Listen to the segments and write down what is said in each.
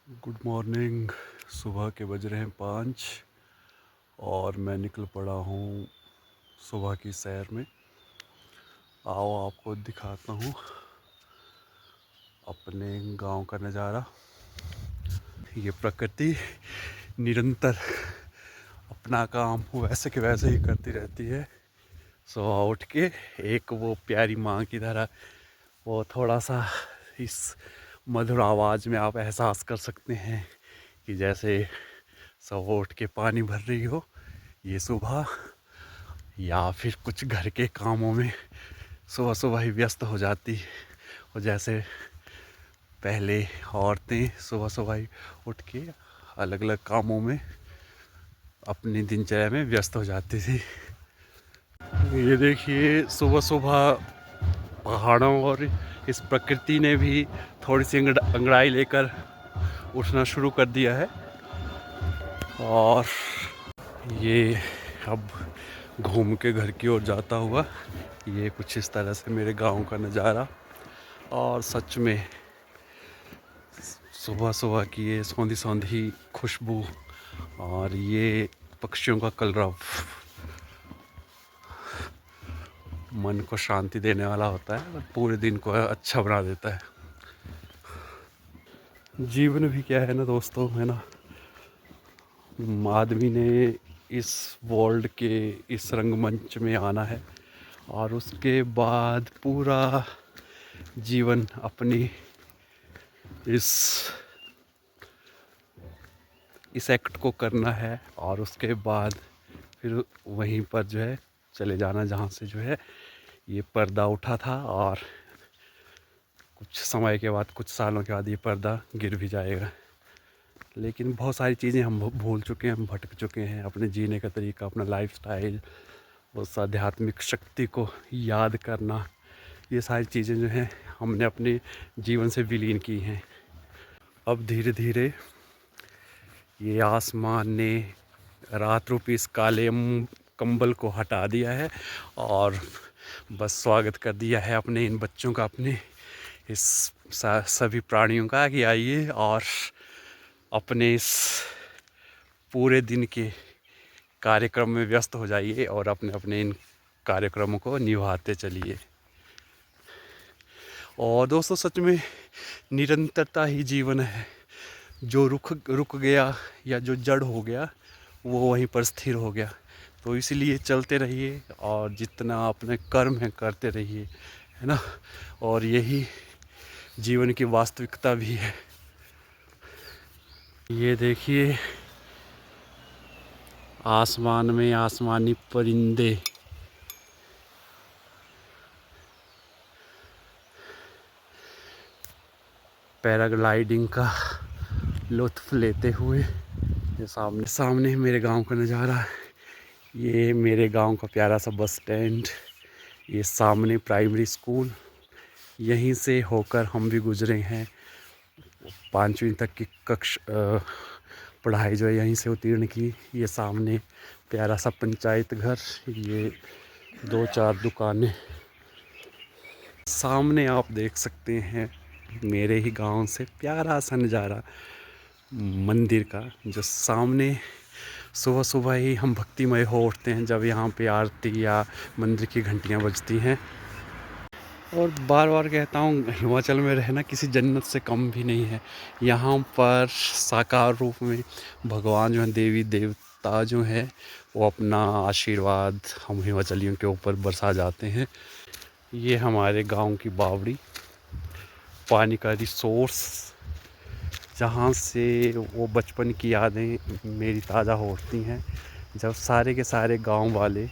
Good morning. सुबह के बज रहे हैं 5 और मैं निकल पड़ा हूँ सुबह की सैर में। आओ आपको दिखाता हूँ अपने गांव का नज़ारा। ये प्रकृति निरंतर अपना काम वैसे के वैसे ही करती रहती है। सुबह उठ के एक वो प्यारी माँ की तरह वो थोड़ा सा इस मधुर आवाज़ में आप एहसास कर सकते हैं कि जैसे सुबह उठ के पानी भर रही हो ये सुबह, या फिर कुछ घर के कामों में सुबह सुबह ही व्यस्त हो जाती। और जैसे पहले औरतें सुबह सुबह ही उठ के अलग अलग कामों में अपनी दिनचर्या में व्यस्त हो जाती थी। ये देखिए सुबह सुबह पहाड़ों और इस प्रकृति ने भी थोड़ी सी अंगड़ाई लेकर उठना शुरू कर दिया है। और ये अब घूम के घर की ओर जाता हुआ ये कुछ इस तरह से मेरे गांव का नज़ारा। और सच में सुबह सुबह की ये सौंधी सौंधी खुशबू और ये पक्षियों का कलरव मन को शांति देने वाला होता है और पूरे दिन को अच्छा बना देता है। जीवन भी क्या है ना दोस्तों, है ना, आदमी ने इस वर्ल्ड के इस रंगमंच में आना है और उसके बाद पूरा जीवन अपनी इस एक्ट को करना है और उसके बाद फिर वहीं पर जो है चले जाना जहाँ से जो है ये पर्दा उठा था। और कुछ समय के बाद, कुछ सालों के बाद ये पर्दा गिर भी जाएगा। लेकिन बहुत सारी चीज़ें हम भूल चुके हैं, हम भटक चुके हैं। अपने जीने का तरीका, अपना लाइफस्टाइल, उस आध्यात्मिक शक्ति को याद करना, ये सारी चीज़ें जो हैं हमने अपने जीवन से विलीन की हैं। अब धीरे धीरे ये आसमान ने रात रूपी इस काले कंबल को हटा दिया है और बस स्वागत कर दिया है अपने इन बच्चों का, अपने इस सभी प्राणियों का कि आइए और अपने इस पूरे दिन के कार्यक्रम में व्यस्त हो जाइए और अपने अपने इन कार्यक्रमों को निभाते चलिए। और दोस्तों सच में निरंतरता ही जीवन है। जो रुक गया या जो जड़ हो गया वो वहीं पर स्थिर हो गया। तो इसलिए चलते रहिए और जितना अपने कर्म है करते रहिए, है ना। और यही जीवन की वास्तविकता भी है। ये देखिए आसमान में आसमानी परिंदे पैराग्लाइडिंग का लुत्फ़ लेते हुए। ये सामने सामने मेरे गांव का नज़ारा है। ये मेरे गांव का प्यारा सा बस स्टैंड, ये सामने प्राइमरी स्कूल, यहीं से होकर हम भी गुजरे हैं। 5वीं तक की पढ़ाई जो है यहीं से उत्तीर्ण की। ये सामने प्यारा सा पंचायत घर, ये 2-4 दुकानें सामने आप देख सकते हैं। मेरे ही गांव से प्यारा सा नज़ारा मंदिर का, जो सामने सुबह सुबह ही हम भक्तिमय हो उठते हैं जब यहाँ पे आरती या मंदिर की घंटियाँ बजती हैं। और बार बार कहता हूँ हिमाचल में रहना किसी जन्नत से कम भी नहीं है। यहाँ पर साकार रूप में भगवान जो हैं, देवी देवता जो हैं, वो अपना आशीर्वाद हम हिमाचलियों के ऊपर बरसा जाते हैं। ये हमारे गांव की बावड़ी, पानी का रिसोर्स, जहाँ से वो बचपन की यादें मेरी ताज़ा होती हैं, जब सारे के सारे गांव वाले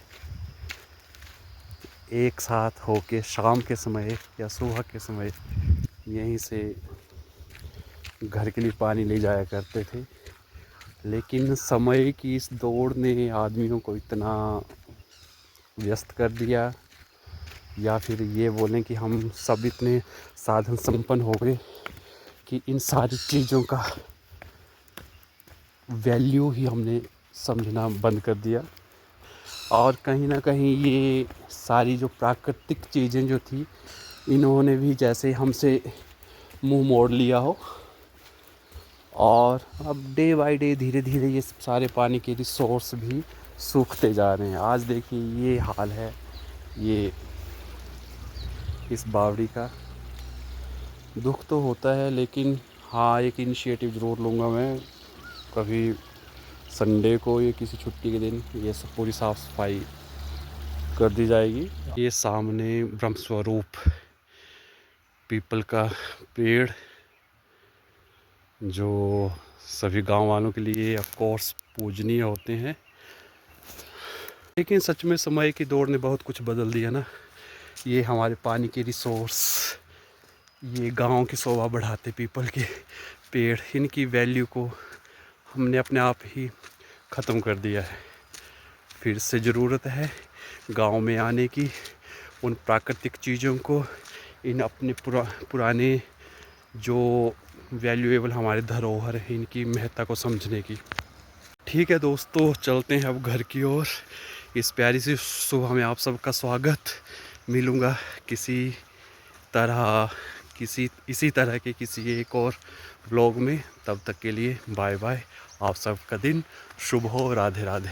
एक साथ होके शाम के समय या सुबह के समय यहीं से घर के लिए पानी ले जाया करते थे। लेकिन समय की इस दौड़ ने आदमियों को इतना व्यस्त कर दिया, या फिर ये बोलें कि हम सब इतने साधन संपन्न हो गए कि इन सारी चीज़ों का वैल्यू ही हमने समझना बंद कर दिया। और कहीं ना कहीं ये सारी जो प्राकृतिक चीज़ें जो थी, इन्होंने भी जैसे हमसे मुंह मोड़ लिया हो। और अब डे बाय डे धीरे धीरे ये सारे पानी के रिसोर्स भी सूखते जा रहे हैं। आज देखिए ये हाल है ये इस बावड़ी का। दुख तो होता है, लेकिन हाँ एक इनिशिएटिव ज़रूर लूँगा मैं कभी संडे को या किसी छुट्टी के दिन ये सब पूरी साफ़ सफाई कर दी जाएगी। ये सामने ब्रह्मस्वरूप पीपल का पेड़ जो सभी गांव वालों के लिए ऑफ कोर्स पूजनीय होते हैं, लेकिन सच में समय की दौड़ ने बहुत कुछ बदल दिया ना। ये हमारे पानी के रिसोर्स, ये गांव की शोभा बढ़ाते पीपल के पेड़, इनकी वैल्यू को हमने अपने आप ही ख़त्म कर दिया है। फिर से ज़रूरत है गांव में आने की, उन प्राकृतिक चीज़ों को, इन अपने पुराने जो वैल्यूएबल हमारे धरोहर है इनकी महत्ता को समझने की। ठीक है दोस्तों, चलते हैं अब घर की ओर। इस प्यारी सी सुबह में आप सबका स्वागत। मिलूँगा किसी तरह इसी तरह के किसी एक और ब्लॉग में। तब तक के लिए बाय बाय। आप सबका दिन शुभ हो। राधे राधे।